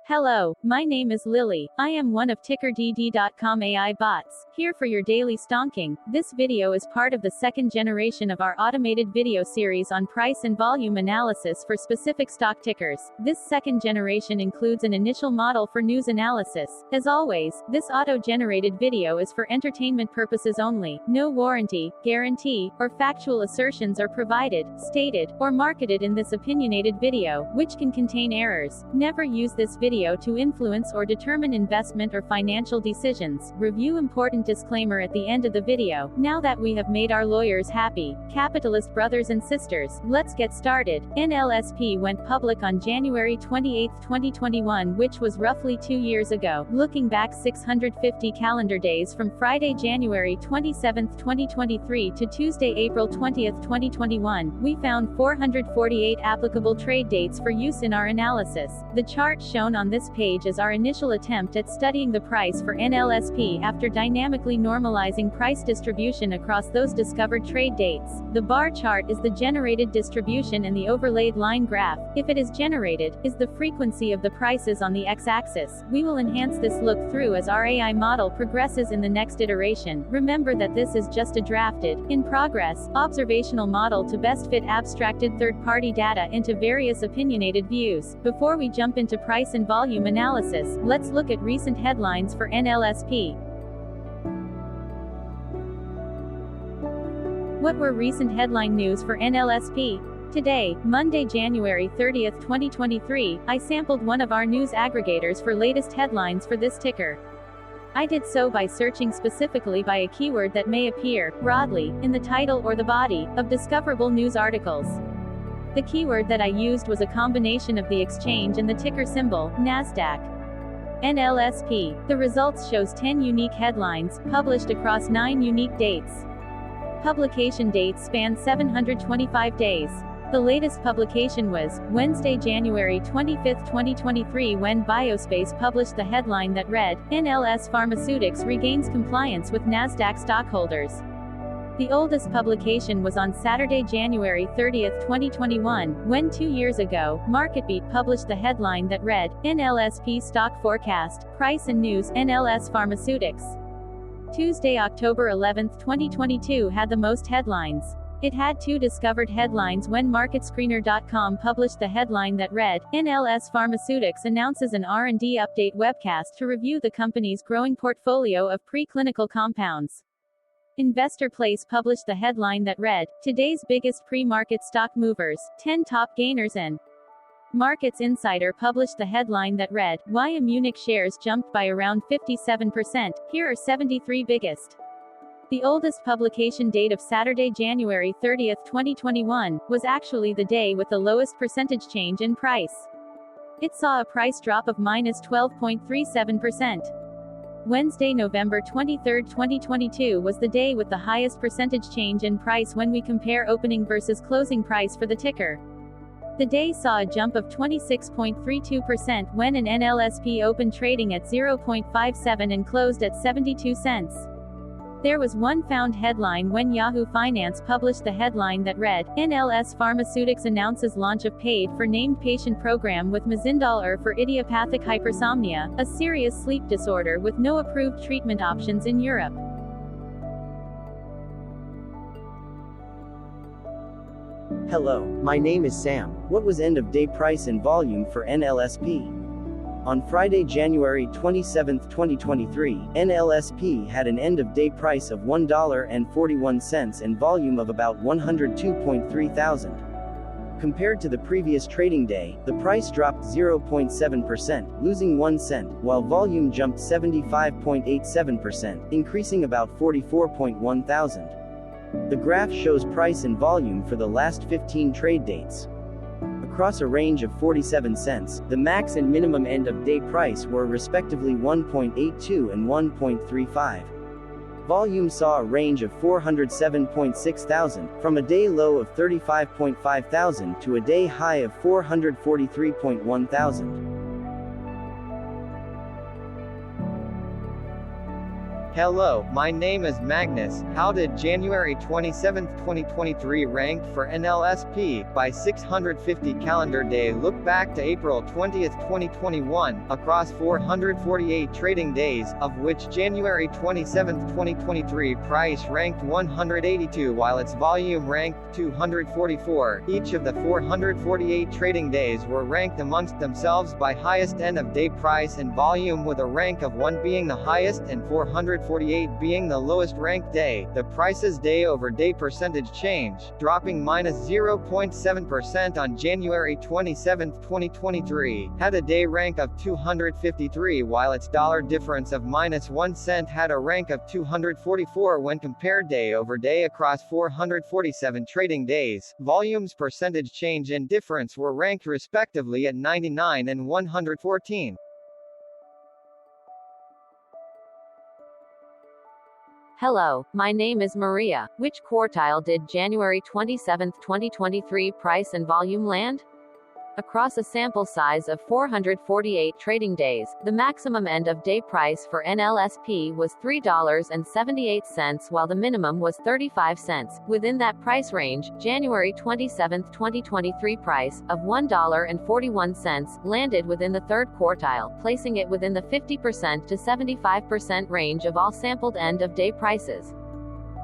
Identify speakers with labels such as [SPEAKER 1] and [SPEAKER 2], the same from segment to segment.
[SPEAKER 1] Hello, my name is Lily. I am one of TickerDD.com AI bots, here for your daily stonking. This video is part of the second generation of our automated video series on price and volume analysis for specific stock tickers. This second generation includes an initial model for news analysis. As always, this auto-generated video is for entertainment purposes only. No warranty, guarantee, or factual assertions are provided, stated, or marketed in this opinionated video, which can contain errors. Never use this video to influence or determine investment or financial decisions. Review important disclaimer at the end of the video. Now that we have made our lawyers happy, capitalist brothers and sisters, let's get started. NLSP went public on January 28, 2021, which was roughly 2 years ago. Looking back 650 calendar days from Friday, January 27, 2023 to Tuesday, April 20, 2021, we found 448 applicable trade dates for use in our analysis. The chart shown on this page is our initial attempt at studying the price for NLSP after dynamically normalizing price distribution across those discovered trade dates. The bar chart is the generated distribution and the overlaid line graph, if it is generated, is the frequency of the prices on the x-axis. We will enhance this look through as our AI model progresses in the next iteration. Remember that this is just a drafted, in progress, observational model to best fit abstracted third-party data into various opinionated views. Before we jump into price and volume analysis, let's look at recent headlines for NLSP. What were recent headline news for NLSP? Today, Monday, January 30, 2023, I sampled one of our news aggregators for latest headlines for this ticker. I did so by searching specifically by a keyword that may appear, broadly, in the title or the body, of discoverable news articles. The keyword that I used was a combination of the exchange and the ticker symbol, NASDAQ. NLSP. The results shows 10 unique headlines, published across 9 unique dates. Publication dates span 725 days. The latest publication was Wednesday, January 25, 2023, when Biospace published the headline that read, NLS Pharmaceutics regains compliance with NASDAQ stockholders. The oldest publication was on Saturday, January 30, 2021, when 2 years ago, MarketBeat published the headline that read, NLSP Stock Forecast, Price and News, NLS Pharmaceutics. Tuesday, October 11, 2022 had the most headlines. It had 2 discovered headlines when MarketScreener.com published the headline that read, NLS Pharmaceutics announces an R&D update webcast to review the company's growing portfolio of preclinical compounds. Investor Place published the headline that read, Today's biggest pre-market stock movers, 10 top gainers, and Markets Insider published the headline that read, Why Munich shares jumped by around 57%, here are 73 biggest. The oldest publication date of Saturday, January 30, 2021, was actually the day with the lowest percentage change in price. It saw a price drop of minus 12.37%. Wednesday, November 23, 2022 was the day with the highest percentage change in price when we compare opening versus closing price for the ticker. The day saw a jump of 26.32% when an NLSP opened trading at 0.57 and closed at 72 cents. There was one found headline when Yahoo Finance published the headline that read, NLS Pharmaceutics announces launch of paid for named patient program with Mazindal for idiopathic hypersomnia, a serious sleep disorder with no approved treatment options in Europe.
[SPEAKER 2] Hello, my name is Sam. What was end of day price and volume for NLSP? On Friday, January 27, 2023, NLSP had an end-of-day price of $1.41 and volume of about 102.3 thousand. Compared to the previous trading day, the price dropped 0.7%, losing 1 cent, while volume jumped 75.87%, increasing about 44.1 thousand. The graph shows price and volume for the last 15 trade dates. Across a range of 47 cents, the max and minimum end-of-day price were respectively 1.82 and 1.35. Volume saw a range of 407.6 thousand, from a day low of 35.5 thousand to a day high of 443.1 thousand.
[SPEAKER 3] Hello, my name is Magnus. How did January 27, 2023 rank for NLSP by 650 calendar day? Look back to April 20, 2021, across 448 trading days, of which January 27, 2023 price ranked 182 while its volume ranked 244. Each of the 448 trading days were ranked amongst themselves by highest end of day price and volume, with a rank of 1 being the highest and 448 being the lowest ranked day. The price's day-over-day percentage change, dropping minus 0.7% on January 27, 2023, had a day rank of 253, while its dollar difference of minus 1 cent had a rank of 244 when compared day-over-day across 447 trading days. Volumes percentage change and difference were ranked respectively at 99 and 114.
[SPEAKER 1] Hello, my name is Maria. Which quartile did January 27, 2023 price and volume land? Across a sample size of 448 trading days, the maximum end-of-day price for NLSP was $3.78 while the minimum was 35 cents. Within that price range, January 27, 2023 price, of $1.41, landed within the third quartile, placing it within the 50% to 75% range of all sampled end-of-day prices.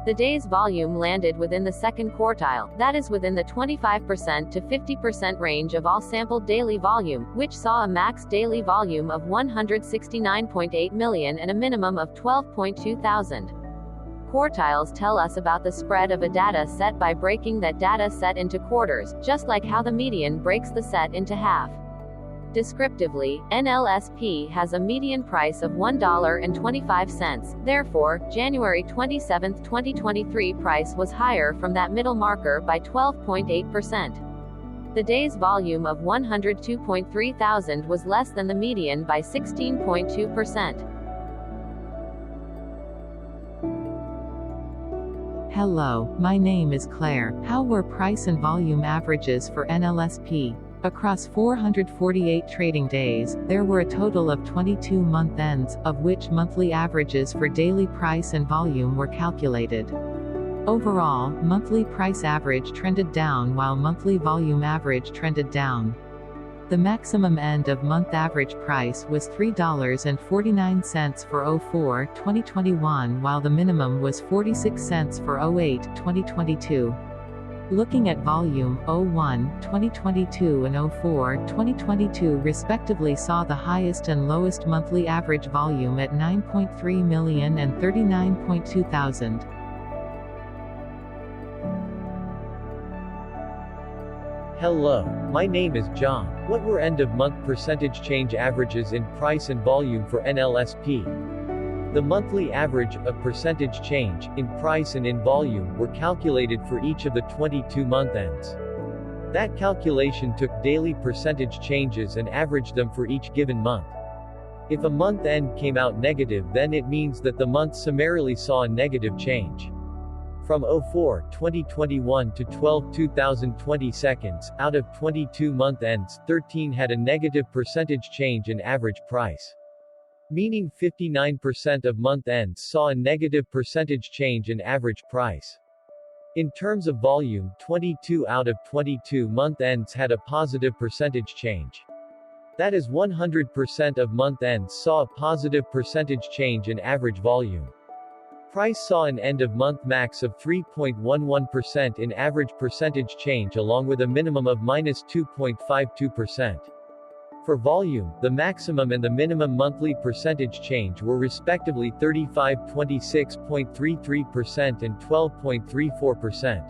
[SPEAKER 1] The day's volume landed within the second quartile, that is within the 25% to 50% range of all sampled daily volume, which saw a max daily volume of 169.8 million and a minimum of 12.2 thousand. Quartiles tell us about the spread of a data set by breaking that data set into quarters, just like how the median breaks the set into half. Descriptively, NLSP has a median price of $1.25, therefore, January 27, 2023 price was higher from that middle marker by 12.8%. The day's volume of 102.3 thousand was less than the median by 16.2%.
[SPEAKER 4] Hello, my name is Claire. How were price and volume averages for NLSP? Across 448 trading days, there were a total of 22 month ends, of which monthly averages for daily price and volume were calculated. Overall, monthly price average trended down while monthly volume average trended down. The maximum end of month average price was $3.49 for 04/2021 while the minimum was 46 cents for 08/2022. Looking at volume, 01/2022 and 04/2022 respectively saw the highest and lowest monthly average volume at 9.3 million and 39.2 thousand.
[SPEAKER 5] Hello, my name is John. What were end-of-month percentage change averages in price and volume for NLSP? The monthly average of percentage change, in price and in volume, were calculated for each of the 22 month ends. That calculation took daily percentage changes and averaged them for each given month. If a month end came out negative, then it means that the month summarily saw a negative change. From 04/2021 to 12/2020 seconds, out of 22 month ends, 13 had a negative percentage change in average price. Meaning 59% of month ends saw a negative percentage change in average price. In terms of volume, 22 out of 22 month ends had a positive percentage change. That is 100% of month ends saw a positive percentage change in average volume. Price saw an end-of-month max of 3.11% in average percentage change along with a minimum of minus 2.52%. For volume, the maximum and the minimum monthly percentage change were respectively 35.26.33% and 12.34%.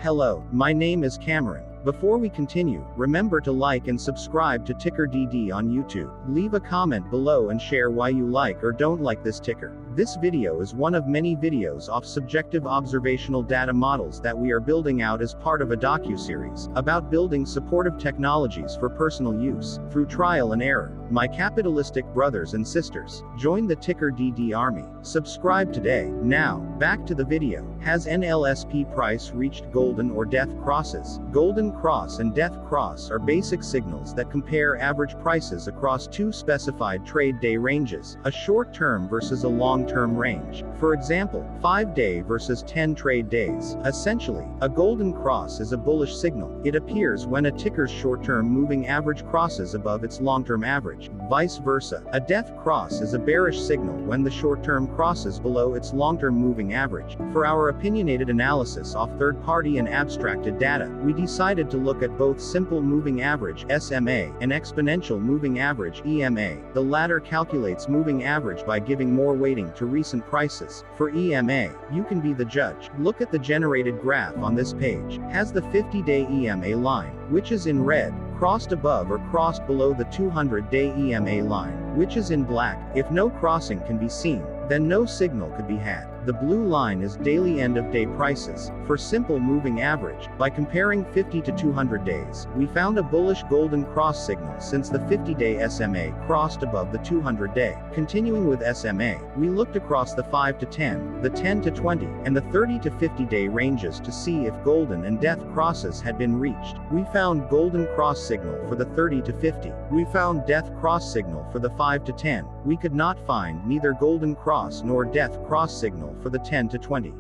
[SPEAKER 6] Hello, my name is Cameron. Before we continue, remember to like and subscribe to TickerDD on YouTube. Leave a comment below and share why you like or don't like this ticker. This video is one of many videos off subjective observational data models that we are building out as part of a docuseries about building supportive technologies for personal use, through trial and error. My capitalistic brothers and sisters, join the TickerDD army. Subscribe today. Now, back to the video. Has NLSP price reached golden or death crosses? Golden cross and death cross are basic signals that compare average prices across two specified trade day ranges, a short-term versus a long-term range. For example, 5-day versus 10 trade days. Essentially, a golden cross is a bullish signal. It appears when a ticker's short-term moving average crosses above its long-term average. Vice versa, a death cross is a bearish signal when the short-term crosses below its long-term moving average. For our opinionated analysis off third-party and abstracted data, we decided to look at both simple moving average (SMA) and exponential moving average (EMA). The latter calculates moving average by giving more weighting to recent prices. For EMA, you can be the judge. Look at the generated graph on this page. Has the 50-day EMA line, which is in red, crossed above or crossed below the 200-day EMA line, which is in black? If no crossing can be seen, then no signal could be had. The blue line is daily end-of-day prices. For simple moving average, by comparing 50 to 200 days, we found a bullish golden cross signal since the 50-day SMA crossed above the 200-day. Continuing with SMA, we looked across the 5 to 10, the 10 to 20, and the 30 to 50-day ranges to see if golden and death crosses had been reached. We found golden cross signal for the 30 to 50. We found death cross signal for the 5 to 10. We could not find neither golden cross nor death cross signal for the 10 to 20.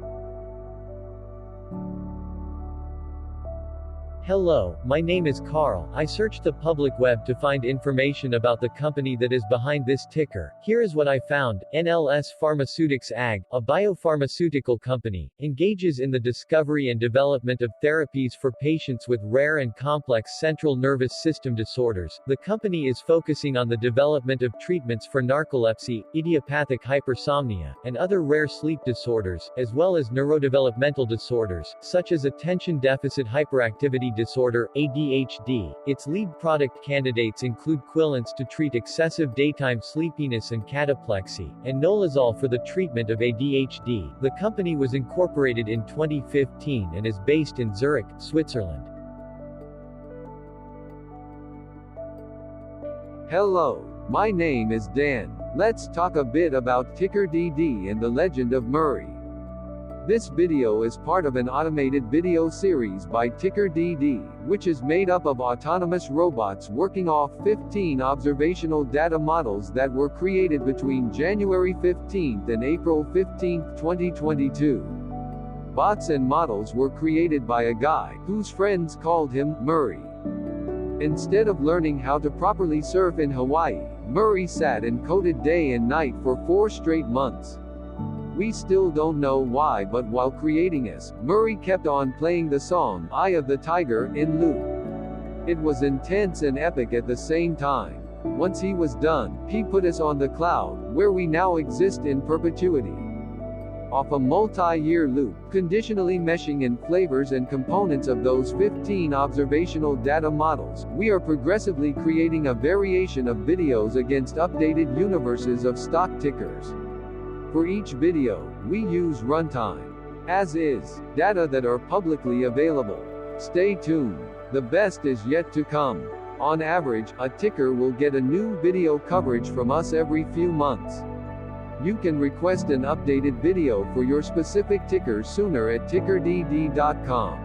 [SPEAKER 5] Hello, my name is Carl. I searched the public web to find information about the company that is behind this ticker. Here is what I found. NLS Pharmaceutics AG, a biopharmaceutical company, engages in the discovery and development of therapies for patients with rare and complex central nervous system disorders. The company is focusing on the development of treatments for narcolepsy, idiopathic hypersomnia, and other rare sleep disorders, as well as neurodevelopmental disorders, such as attention deficit hyperactivity disorder, ADHD. Its lead product candidates include Quilance to treat excessive daytime sleepiness and cataplexy, and Nolazol for the treatment of ADHD. The company was incorporated in 2015 and is based in Zurich, Switzerland.
[SPEAKER 7] Hello, my name is Dan. Let's talk a bit about TickerDD and the legend of Murray. This video is part of an automated video series by TickerDD, which is made up of autonomous robots working off 15 observational data models that were created between January 15th and April 15th, 2022. Bots and models were created by a guy whose friends called him Murray. Instead of learning how to properly surf in Hawaii, Murray sat and coded day and night for 4 straight months. We still don't know why, but while creating us, Murray kept on playing the song Eye of the Tiger in loop. It was intense and epic at the same time. Once he was done, he put us on the cloud, where we now exist in perpetuity. Off a multi-year loop, conditionally meshing in flavors and components of those 15 observational data models, we are progressively creating a variation of videos against updated universes of stock tickers. For each video, we use runtime, as is, data that are publicly available. Stay tuned. The best is yet to come. On average, a ticker will get a new video coverage from us every few months. You can request an updated video for your specific ticker sooner at TickerDD.com.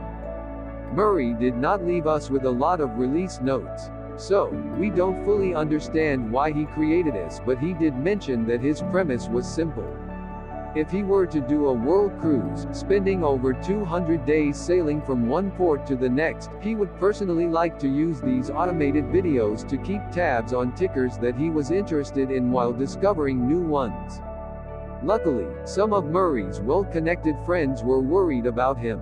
[SPEAKER 7] Murray did not leave us with a lot of release notes. So, we don't fully understand why he created us, but he did mention that his premise was simple. If he were to do a world cruise, spending over 200 days sailing from one port to the next, he would personally like to use these automated videos to keep tabs on tickers that he was interested in while discovering new ones. Luckily, some of Murray's well-connected friends were worried about him.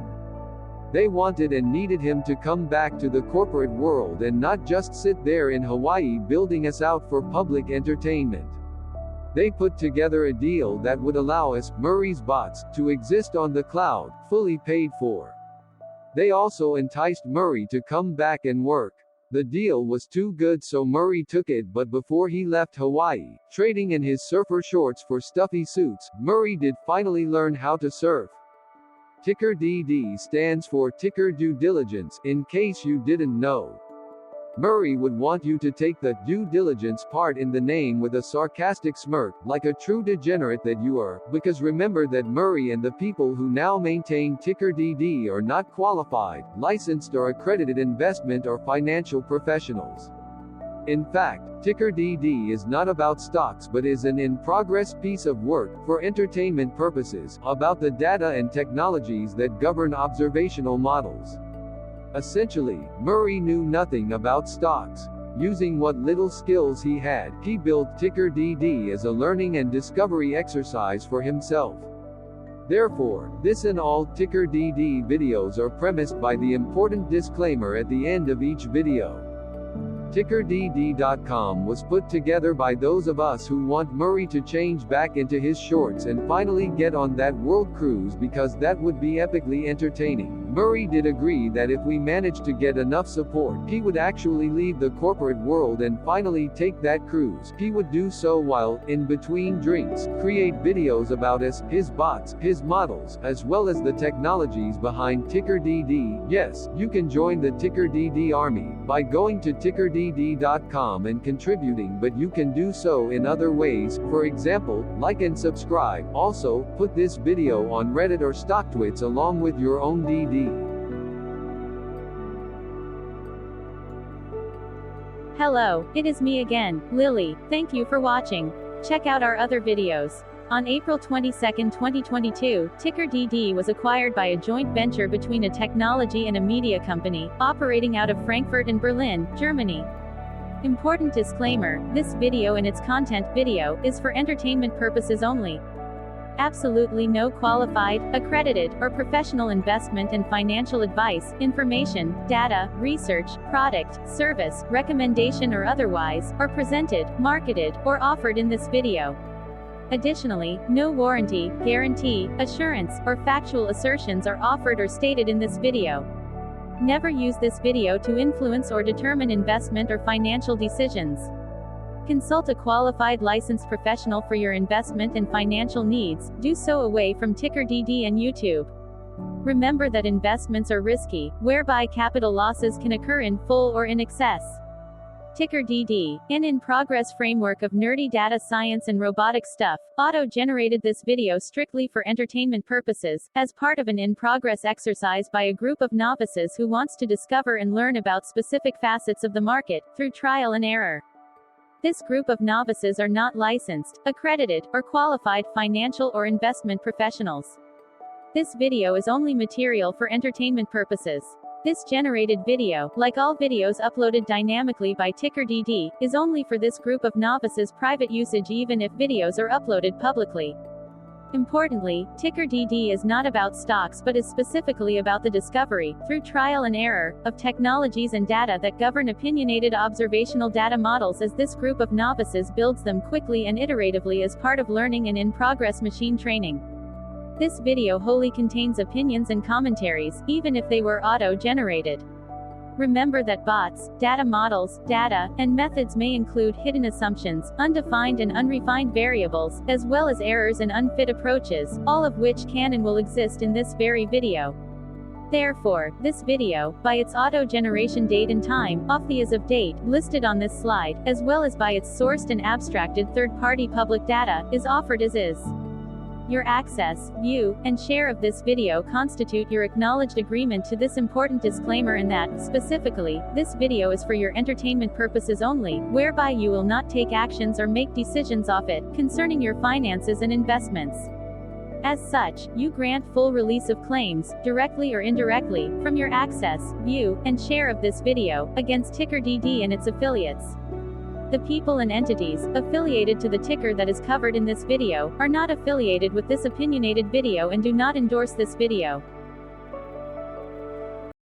[SPEAKER 7] They wanted and needed him to come back to the corporate world and not just sit there in Hawaii building us out for public entertainment. They put together a deal that would allow us, Murray's bots, to exist on the cloud, fully paid for. They also enticed Murray to come back and work. The deal was too good, so Murray took it, but before he left Hawaii, trading in his surfer shorts for stuffy suits, Murray did finally learn how to surf. TickerDD stands for Ticker Due Diligence, in case you didn't know. Murray would want you to take the due diligence part in the name with a sarcastic smirk, like a true degenerate that you are, because remember that Murray and the people who now maintain TickerDD are not qualified, licensed or accredited investment or financial professionals. In fact, TickerDD is not about stocks but is an in-progress piece of work, for entertainment purposes, about the data and technologies that govern observational models. Essentially, Murray knew nothing about stocks. Using what little skills he had, he built TickerDD as a learning and discovery exercise for himself. Therefore, this and all TickerDD videos are premised by the important disclaimer at the end of each video. TickerDD.com was put together by those of us who want Murray to change back into his shorts and finally get on that world cruise, because that would be epically entertaining. Murray did agree that if we managed to get enough support, he would actually leave the corporate world and finally take that cruise. He would do so while, in between drinks, create videos about us, his bots, his models, as well as the technologies behind TickerDD. Yes, you can join the TickerDD army by going to TickerDD.com and contributing, but you can do so in other ways. For example, like and subscribe. Also, put this video on Reddit or StockTwits along with your own DD.
[SPEAKER 1] Hello, it is me again, Lily. Thank you for watching. Check out our other videos. On April 22, 2022, TickerDD was acquired by a joint venture between a technology and a media company, operating out of Frankfurt and Berlin, Germany. Important disclaimer, this video and its content video is for entertainment purposes only. Absolutely no qualified, accredited, or professional investment and financial advice, information, data, research, product, service, recommendation or otherwise, are presented, marketed, or offered in this video. Additionally, no warranty, guarantee, assurance, or factual assertions are offered or stated in this video. Never use this video to influence or determine investment or financial decisions. Consult a qualified licensed professional for your investment and financial needs. Do so away from TickerDD and YouTube. Remember that investments are risky, whereby capital losses can occur in full or in excess. TickerDD, an in-progress framework of nerdy data science and robotic stuff, auto-generated this video strictly for entertainment purposes, as part of an in-progress exercise by a group of novices who wants to discover and learn about specific facets of the market, through trial and error. This group of novices are not licensed, accredited, or qualified financial or investment professionals. This video is only material for entertainment purposes. This generated video, like all videos uploaded dynamically by TickerDD, is only for this group of novices' private usage even if videos are uploaded publicly. Importantly, TickerDD is not about stocks but is specifically about the discovery, through trial and error, of technologies and data that govern opinionated observational data models, as this group of novices builds them quickly and iteratively as part of learning and in-progress machine training. This video wholly contains opinions and commentaries, even if they were auto-generated. Remember that bots, data models, data, and methods may include hidden assumptions, undefined and unrefined variables, as well as errors and unfit approaches, all of which can and will exist in this very video. Therefore, this video, by its auto-generation date and time, off the as of date, listed on this slide, as well as by its sourced and abstracted third-party public data, is offered as is. Your access, view, and share of this video constitute your acknowledged agreement to this important disclaimer, and that, specifically, this video is for your entertainment purposes only, whereby you will not take actions or make decisions off it, concerning your finances and investments. As such, you grant full release of claims, directly or indirectly, from your access, view, and share of this video, against TickerDD and its affiliates. The people and entities affiliated to the ticker that is covered in this video are not affiliated with this opinionated video and do not endorse this video.